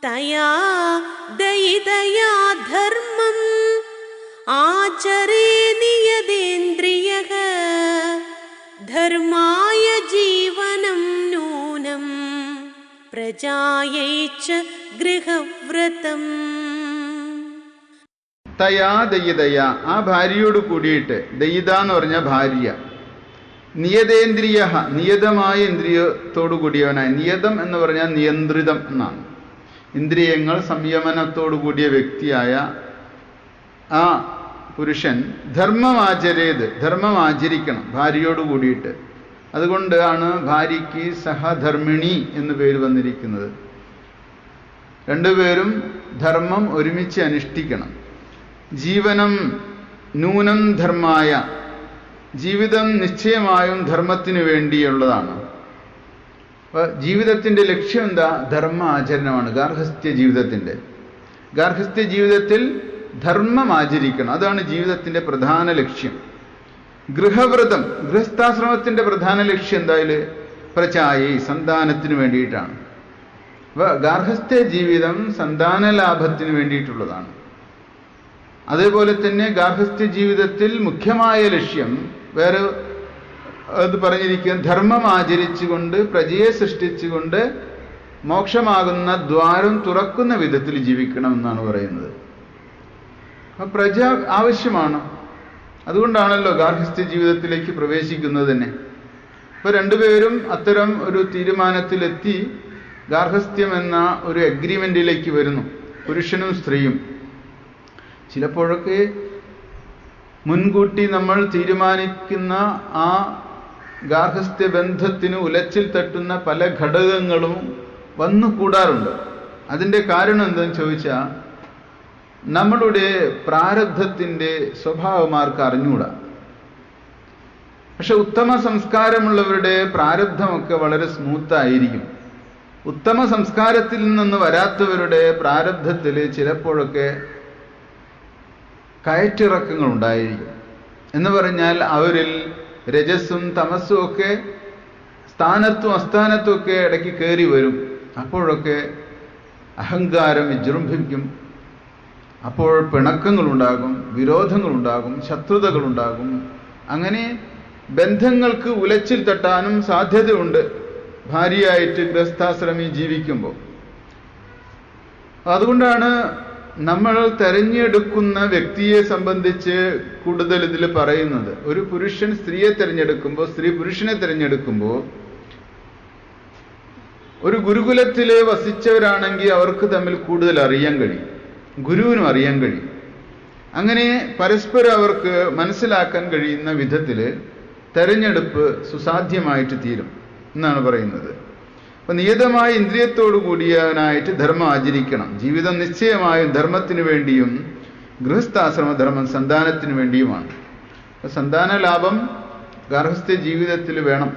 തയാ ദയിതയാ ധർമ്മം ആചരേ നിയതേന്ദ്രിയഃ ധർമായ ജീവനം നൂനം പ്രജായൈച്ച ഗൃഹവ്രതം. തയാ ദയിതയ, ആ ഭാര്യയോട് കൂടിയിട്ട്, ദയിത എന്ന് പറഞ്ഞ ഭാര്യ, നിയതേന്ദ്രിയ, നിയതമായ ഇന്ദ്രിയത്തോടു കൂടിയവനായി. നിയതം എന്ന് പറഞ്ഞാൽ നിയന്ത്രിതം എന്നാണ്. ഇന്ദ്രിയങ്ങൾ സംയമനത്തോടു കൂടിയ വ്യക്തിയായ ആ പുരുഷൻ ധർമ്മം ആചരേത്, ധർമ്മം ആചരിക്കണം ഭാര്യയോട് കൂടിയിട്ട്. അതുകൊണ്ടാണ് ഭാര്യയ്ക്ക് സഹധർമ്മിണി എന്ന് പേര് വന്നിരിക്കുന്നത്. രണ്ടുപേരും ധർമ്മം ഒരുമിച്ച് അനുഷ്ഠിക്കണം. ജീവനം നൂനം ധർമായ, ജീവിതം നിശ്ചയമായും ധർമ്മത്തിനു വേണ്ടിയുള്ളതാണ്. അപ്പോൾ ജീവിതത്തിൻ്റെ ലക്ഷ്യം എന്താ? ധർമ്മ ആചരണമാണ്. ഗാർഹസ്ഥ്യ ജീവിതത്തിൽ ധർമ്മം ആചരിക്കണം. അതാണ് ജീവിതത്തിൻ്റെ പ്രധാന ലക്ഷ്യം. ഗൃഹവ്രതം, ഗൃഹസ്ഥാശ്രമത്തിൻ്റെ പ്രധാന ലക്ഷ്യം എന്തായാലും പ്രജായി, സന്താനത്തിന് വേണ്ടിയിട്ടാണ്. അപ്പോൾ ഗാർഹസ്ഥ്യ ജീവിതം സന്താന ലാഭത്തിന് വേണ്ടിയിട്ടുള്ളതാണ്. അതേപോലെ തന്നെ ഗാർഹസ്ഥ്യ ജീവിതത്തിൽ മുഖ്യമായ ലക്ഷ്യം വേറെ അത് പറഞ്ഞിരിക്കുക, ധർമ്മം ആചരിച്ചുകൊണ്ട് പ്രജയെ സൃഷ്ടിച്ചുകൊണ്ട് മോക്ഷമാകുന്ന ദ്വാരം തുറക്കുന്ന വിധത്തിൽ ജീവിക്കണമെന്നാണ് പറയുന്നത്. അപ്പം പ്രജ ആവശ്യമാണ്. അതുകൊണ്ടാണല്ലോ ഗാർഹസ്ഥ്യ ജീവിതത്തിലേക്ക് പ്രവേശിക്കുന്നത് തന്നെ. ഇപ്പോൾ രണ്ടുപേരും അത്തരം ഒരു തീരുമാനത്തിലെത്തി ഗാർഹസ്ഥ്യം എന്ന ഒരു അഗ്രിമെൻറ്റിലേക്ക് വരുന്നു, പുരുഷനും സ്ത്രീയും. ചിലപ്പോഴൊക്കെ മുൻകൂട്ടി നമ്മൾ തീരുമാനിക്കുന്ന ആ ഗാർഹസ്ഥ്യ ബന്ധത്തിന് ഉലച്ചിൽ തട്ടുന്ന പല ഘടകങ്ങളും വന്നു കൂടാറുണ്ട്. അതിൻ്റെ കാരണം എന്തെന്ന് ചോദിച്ചാൽ, നമ്മളുടെ പ്രാരബ്ധത്തിൻ്റെ സ്വഭാവമാർക്ക് അറിഞ്ഞുകൂടാ. പക്ഷെ ഉത്തമ സംസ്കാരമുള്ളവരുടെ പ്രാരബ്ധമൊക്കെ വളരെ സ്മൂത്തായിരിക്കും. ഉത്തമ സംസ്കാരത്തിൽ നിന്ന് വരാത്തവരുടെ പ്രാരബ്ധത്തിൽ ചിലപ്പോഴൊക്കെ കയറ്റിറക്കങ്ങൾ ഉണ്ടായിരിക്കും. എന്ന് പറഞ്ഞാൽ അവരിൽ രജസ്സും തമസ്സും ഒക്കെ സ്ഥാനത്തും അസ്ഥാനത്തും ഒക്കെ ഇടയ്ക്ക് കയറി വരും. അപ്പോഴൊക്കെ അഹങ്കാരം വിജൃംഭിക്കും. അപ്പോൾ പിണക്കങ്ങളുണ്ടാകും, വിരോധങ്ങളുണ്ടാകും, ശത്രുതകളുണ്ടാകും. അങ്ങനെ ബന്ധങ്ങൾക്ക് ഉലച്ചിൽ തട്ടാനും സാധ്യതയുണ്ട് ഭാര്യയായിട്ട് ഗൃഹസ്ഥാശ്രമി ജീവിക്കുമ്പോൾ. അതുകൊണ്ടാണ് നമ്മൾ തിരഞ്ഞെടുക്കുന്ന വ്യക്തിയെ സംബന്ധിച്ച് കൂടുതൽ ഇതിൽ പറയുന്നത്. ഒരു പുരുഷൻ സ്ത്രീയെ തിരഞ്ഞെടുക്കുമ്പോൾ, സ്ത്രീ പുരുഷനെ തിരഞ്ഞെടുക്കുമ്പോൾ, ഒരു ഗുരുകുലത്തിൽ വസിച്ചവരാണെങ്കിൽ അവർക്ക് തമ്മിൽ കൂടുതൽ അറിയാൻ കഴിയും, ഗുരുവിനും അറിയാൻ കഴിയും. അങ്ങനെ പരസ്പരം അവർക്ക് മനസ്സിലാക്കാൻ കഴിയുന്ന വിധത്തിൽ തെരഞ്ഞെടുപ്പ് സുസാധ്യമായിട്ട് തീരും എന്നാണ് പറയുന്നത്. അപ്പം നിയതമായ ഇന്ദ്രിയത്തോടു കൂടിയവനായിട്ട് ധർമ്മം ആചരിക്കണം. ജീവിതം നിശ്ചയമായും ധർമ്മത്തിന് വേണ്ടിയും, ഗൃഹസ്ഥാശ്രമധർമ്മം സന്താനത്തിന് വേണ്ടിയുമാണ്. സന്താന ലാഭം ഗാർഹസ്ഥ്യ ജീവിതത്തിൽ വേണം.